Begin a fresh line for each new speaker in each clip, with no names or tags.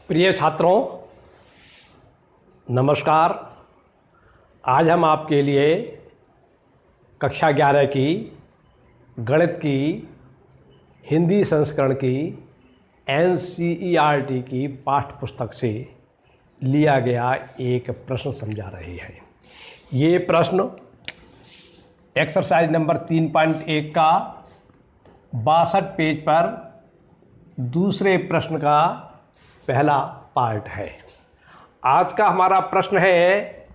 प्रिय छात्रों, नमस्कार। आज हम आपके लिए कक्षा 11 की गणित की हिंदी संस्करण की NCERT की पाठ्य पुस्तक से लिया गया एक प्रश्न समझा रहे हैं। ये प्रश्न एक्सरसाइज नंबर 3.1 का 62 पेज पर दूसरे प्रश्न का पहला पार्ट है। आज का हमारा प्रश्न है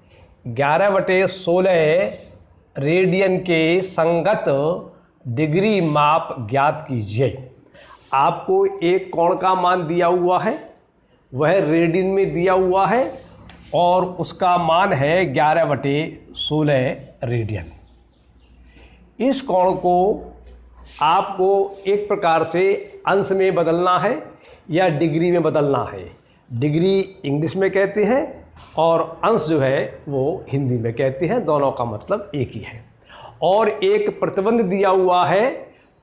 11/16 रेडियन के संगत डिग्री माप ज्ञात कीजिए। आपको एक कोण का मान दिया हुआ है, वह रेडियन में दिया हुआ है और उसका मान है 11/16 रेडियन। इस कोण को आपको एक प्रकार से अंश में बदलना है या डिग्री में बदलना है। डिग्री इंग्लिश में कहते हैं और अंश जो है वो हिंदी में कहते हैं, दोनों का मतलब एक ही है। और एक प्रतिबंध दिया हुआ है,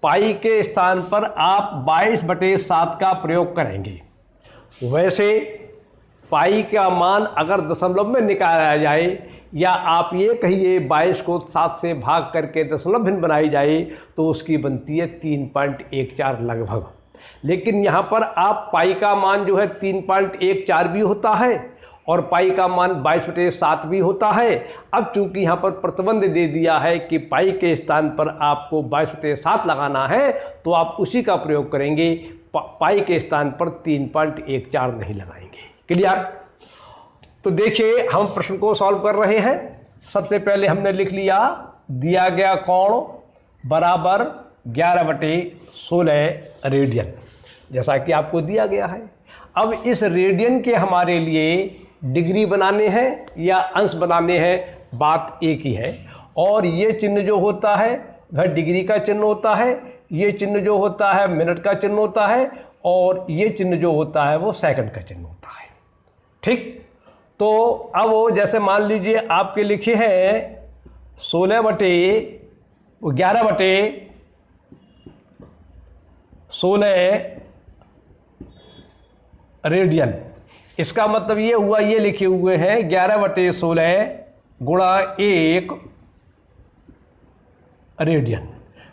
पाई के स्थान पर आप 22/7 का प्रयोग करेंगे। वैसे पाई का मान अगर दशमलव में निकाला जाए या आप ये कहिए 22 को 7 से भाग करके दशमलव भिन्न बनाई जाए तो उसकी बनती है 3.14 लगभग। लेकिन यहाँ पर आप पाई का मान जो है 3.14 भी होता है और पाई का मान 22/7 भी होता है। अब चूंकि यहाँ पर प्रतिबंध दे दिया है कि पाई के स्थान पर आपको 22/7 लगाना है तो आप उसी का प्रयोग करेंगे, पाई के स्थान पर 3.14 नहीं लगाएंगे। क्लियर? तो देखिए, हम प्रश्न को सॉल्व कर रहे हैं। सबसे पहले हमने लिख लिया दिया गया कोण बराबर 11/16 रेडियन, जैसा कि आपको दिया गया है। अब इस रेडियन के हमारे लिए डिग्री बनाने हैं या अंश बनाने हैं, बात एक ही है। और ये चिन्ह जो होता है वह डिग्री का चिन्ह होता है, ये चिन्ह जो होता है मिनट का चिन्ह होता है और ये चिन्ह जो होता है वो सेकंड का चिन्ह होता है। ठीक? तो अब वो जैसे मान लीजिए आपके लिखे हैं 11/16 रेडियन। इसका मतलब ये हुआ, ये लिखे हुए हैं 11/16 गुणा 1 रेडियन।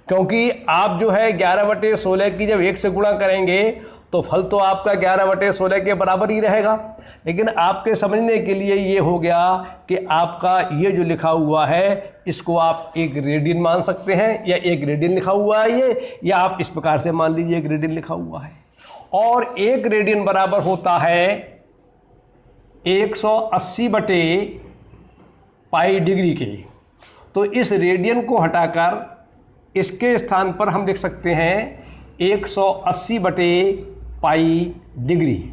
क्योंकि आप जो है 11/16 की जब 1 से गुणा करेंगे तो फल तो आपका 11/16 के बराबर ही रहेगा। लेकिन आपके समझने के लिए ये हो गया कि आपका ये जो लिखा हुआ है इसको आप एक रेडियन मान सकते हैं, या एक रेडियन लिखा हुआ है ये, या आप इस प्रकार से मान लीजिए एक रेडियन लिखा हुआ है। और एक रेडियन बराबर होता है 180/पाई डिग्री के। तो इस रेडियन को हटाकर इसके स्थान पर हम लिख सकते हैं 180/पाई डिग्री।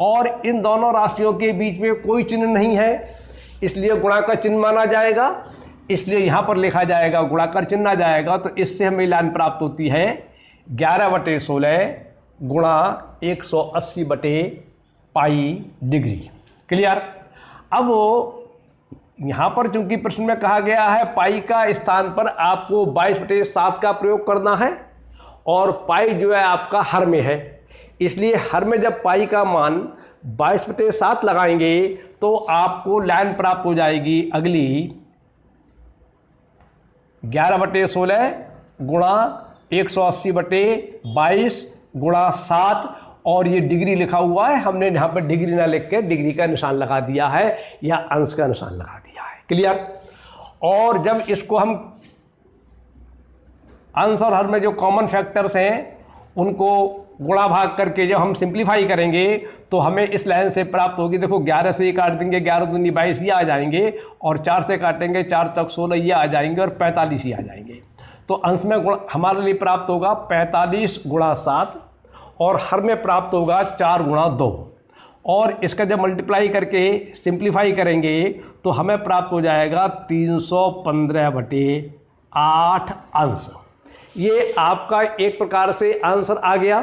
और इन दोनों राशियों के बीच में कोई चिन्ह नहीं है, इसलिए गुणा का चिन्ह माना जाएगा, इसलिए यहाँ पर लिखा जाएगा गुणाकार चिन्ह आ जाएगा। तो इससे हमें लाइन प्राप्त होती है 11/16 गुणा 180/पाई डिग्री। क्लियर? अब यहाँ पर चूंकि प्रश्न में कहा गया है पाई का स्थान पर आपको 22/7 का प्रयोग करना है और पाई जो है आपका हर में है, इसलिए हर में जब पाई का मान 22/7 लगाएंगे तो आपको लाइन प्राप्त हो जाएगी अगली 11/16 गुणा 180/22 गुणा 7 और ये डिग्री लिखा हुआ है, हमने यहाँ पर डिग्री ना लिख के डिग्री का निशान लगा दिया है या अंश का निशान लगा दिया है। क्लियर? और जब इसको हम अंश और हर में जो कॉमन फैक्टर्स हैं उनको गुणा भाग करके जब हम सिंप्लीफाई करेंगे तो हमें इस लाइन से प्राप्त होगी। देखो 11 से ही काट देंगे, 11 दूनी 22 ये आ जाएंगे, और 4 से काटेंगे 4 तक 16 ये आ जाएंगे और 45 ही आ जाएंगे। तो अंश में हमारे लिए प्राप्त होगा 45 गुणा 7 और हर में प्राप्त होगा 4 गुणा 2। और इसका जब मल्टीप्लाई करके सिंप्लीफाई करेंगे तो हमें प्राप्त हो जाएगा 315/8 अंश। ये आपका एक प्रकार से आंसर आ गया,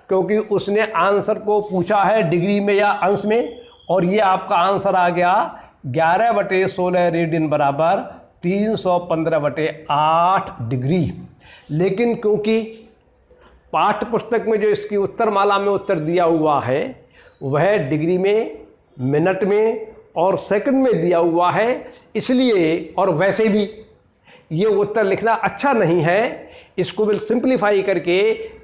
क्योंकि उसने आंसर को पूछा है डिग्री में या अंश में, और ये आपका आंसर आ गया 11/16 रेडियन बराबर 315/8 डिग्री। लेकिन क्योंकि पाठ्य पुस्तक में जो इसकी उत्तरमाला में उत्तर दिया हुआ है वह डिग्री में, मिनट में और सेकंड में दिया हुआ है, इसलिए और वैसे भी ये उत्तर लिखना अच्छा नहीं है। इसको भी सिंप्लीफाई करके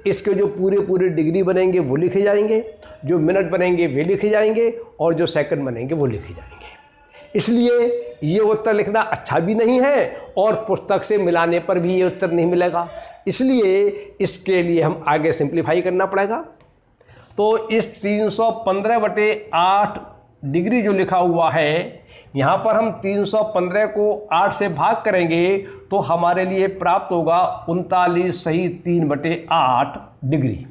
इसके जो पूरे पूरे डिग्री बनेंगे वो लिखे जाएंगे, जो मिनट बनेंगे वे लिखे जाएंगे और जो सेकंड बनेंगे वो लिखे जाएंगे। इसलिए ये उत्तर लिखना अच्छा भी नहीं है और पुस्तक से मिलाने पर भी ये उत्तर नहीं मिलेगा। इसलिए इसके लिए हम आगे सिंप्लीफाई करना पड़ेगा। तो इस 315/8 डिग्री जो लिखा हुआ है, यहाँ पर हम 315 को 8 से भाग करेंगे तो हमारे लिए प्राप्त होगा 39 सही 3/8 डिग्री।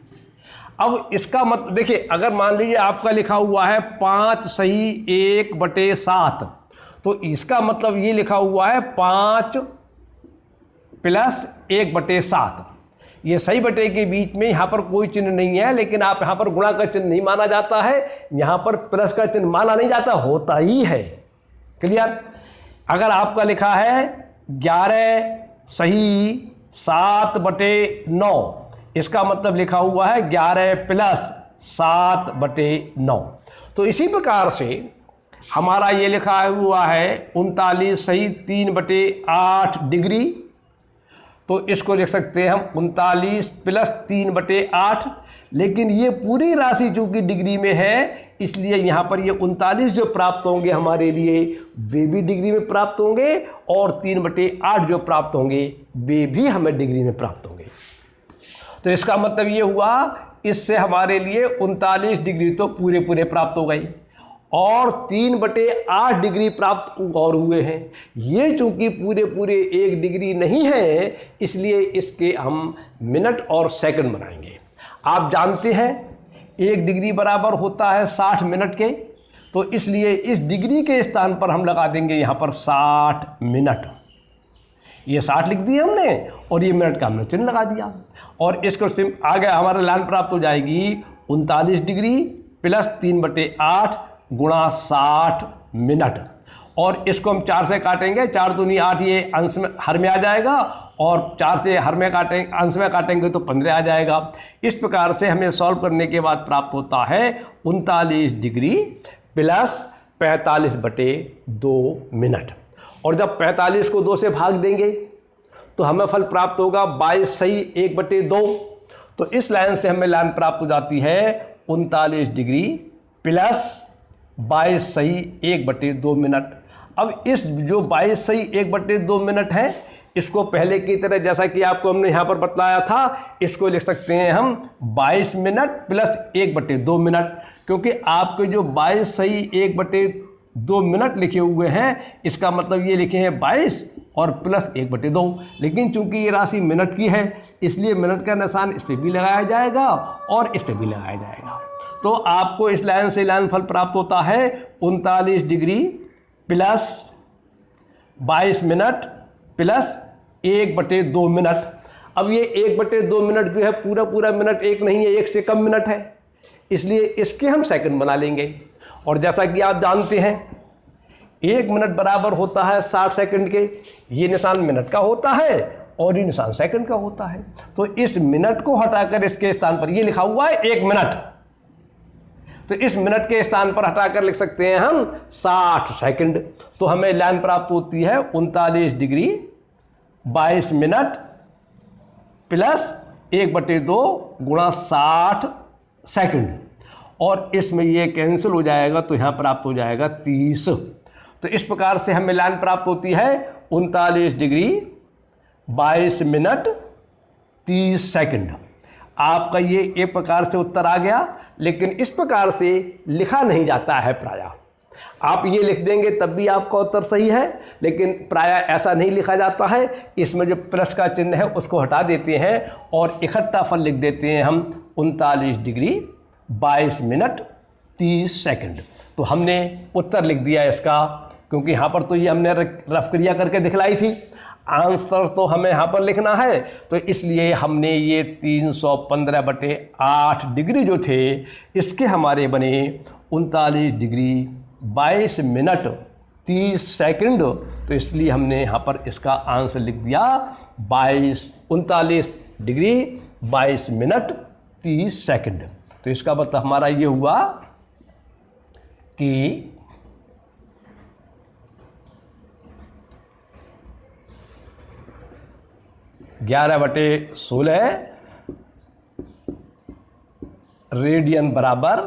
अब इसका मतलब देखिए, अगर मान लीजिए आपका लिखा हुआ है 5 सही 1/7, तो इसका मतलब ये लिखा हुआ है 5 प्लस 1/7। ये सही बटे के बीच में यहाँ पर कोई चिन्ह नहीं है, लेकिन आप यहाँ पर गुणा का चिन्ह नहीं माना जाता है, यहाँ पर प्लस का चिन्ह माना नहीं जाता, होता ही है। क्लियर? अगर आपका लिखा है 11 सही 7/9, इसका मतलब लिखा हुआ है 11 प्लस 7/9। तो इसी प्रकार से हमारा ये लिखा हुआ है 39 सही 3/8 डिग्री, तो इसको लिख सकते हैं हम 39 प्लस 3/8। लेकिन ये पूरी राशि चूंकि डिग्री में है, इसलिए यहाँ पर ये 39 जो प्राप्त होंगे हमारे लिए वे भी डिग्री में प्राप्त होंगे और 3/8 जो प्राप्त होंगे वे भी हमें डिग्री में प्राप्त होंगे। तो इसका मतलब ये हुआ, इससे हमारे लिए 39 डिग्री तो पूरे पूरे प्राप्त हो गई और 3/8 डिग्री प्राप्त और हुए हैं। ये चूंकि पूरे पूरे 1 डिग्री नहीं है, इसलिए इसके हम मिनट और सेकंड बनाएंगे। आप जानते हैं 1 डिग्री बराबर होता है 60 मिनट के, तो इसलिए इस डिग्री के स्थान पर हम लगा देंगे यहाँ पर 60 मिनट। ये 60 लिख दिया हमने और ये मिनट का हमने चिन्ह लगा दिया और इसको आगे हमारा लाइन प्राप्त हो जाएगी 39 डिग्री प्लस 3/8 गुणा 60 मिनट। और इसको हम 4 से काटेंगे, 4 दूनी 8, ये अंश में हर में आ जाएगा और 4 से हर में काटेंगे, अंश में काटेंगे तो 15 आ जाएगा। इस प्रकार से हमें सॉल्व करने के बाद प्राप्त होता है 39 डिग्री प्लस 45/2 मिनट। और जब 45 को 2 से भाग देंगे तो हमें फल प्राप्त होगा 22 सही 1/2। तो इस लाइन से हमें लाइन प्राप्त हो जाती है 39 डिग्री प्लस 22 सही 1/2 मिनट। अब इस जो 22 सही 1/2 मिनट है, इसको पहले की तरह जैसा कि आपको हमने यहाँ पर बतलाया था, इसको लिख सकते हैं हम 22 मिनट प्लस 1/2 मिनट, क्योंकि आपके जो 22 सही 1/2 मिनट लिखे हुए हैं, इसका मतलब ये लिखे हैं 22 और प्लस 1/2। लेकिन चूंकि ये राशि मिनट की है, इसलिए मिनट का निशान इस पर भी लगाया जाएगा और इस पर भी लगाया जाएगा। तो आपको इस लाइन से लाइन फल प्राप्त होता है 39 degree plus 22 minute plus 1/2 minute. अब ये 1/2 मिनट जो है पूरा पूरा मिनट एक नहीं है, 1 से कम मिनट है, इसलिए इसके हम सेकंड बना लेंगे। और जैसा कि आप जानते हैं 1 मिनट बराबर होता है 60 सेकंड के। ये निशान मिनट का होता है और ये निशान सेकंड का होता है। तो इस मिनट को हटाकर इसके स्थान पर ये लिखा हुआ है 1 मिनट, तो इस मिनट के स्थान पर हटाकर लिख सकते हैं हम 60 सेकंड। तो हमें लाइन प्राप्त होती है 39 डिग्री 22 मिनट प्लस 1/2 गुणा 60 सेकंड। और इसमें ये कैंसिल हो जाएगा तो यहाँ प्राप्त हो जाएगा 30। तो इस प्रकार से हमें लाइन प्राप्त होती है 39 डिग्री 22 मिनट 30 सेकंड। आपका ये एक प्रकार से उत्तर आ गया, लेकिन इस प्रकार से लिखा नहीं जाता है प्रायः। आप ये लिख देंगे तब भी आपका उत्तर सही है, लेकिन प्रायः ऐसा नहीं लिखा जाता है। इसमें जो प्लस का चिन्ह है उसको हटा देते हैं और इकट्ठा फल लिख देते हैं हम 39 डिग्री 22 मिनट 30 सेकंड। तो हमने उत्तर लिख दिया इसका, क्योंकि यहाँ पर तो ये हमने रफ क्रिया करके दिखलाई थी, आंसर तो हमें यहाँ पर लिखना है, तो इसलिए हमने ये 315/8 डिग्री जो थे इसके हमारे बने 39 डिग्री 22 मिनट 30 सेकंड। तो इसलिए हमने यहाँ पर इसका आंसर लिख दिया 39 डिग्री 22 मिनट 30 सेकंड। तो इसका मतलब हमारा ये हुआ कि 11/16 रेडियन बराबर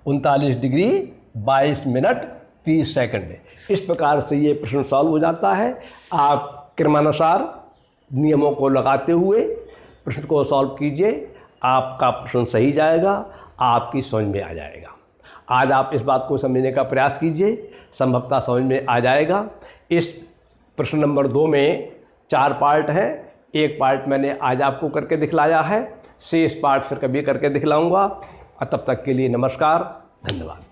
39 डिग्री 22 मिनट 30 सेकंड है। इस प्रकार से ये प्रश्न सॉल्व हो जाता है। आप क्रमानुसार नियमों को लगाते हुए प्रश्न को सॉल्व कीजिए, आपका प्रश्न सही जाएगा, आपकी समझ में आ जाएगा। आज आप इस बात को समझने का प्रयास कीजिए, संभवतः समझ में आ जाएगा। इस प्रश्न नंबर 2 में 4 पार्ट हैं। एक पार्ट मैंने आज आपको करके दिखलाया है, शेष पार्ट फिर कभी करके दिखलाऊंगा। और तब तक के लिए नमस्कार, धन्यवाद।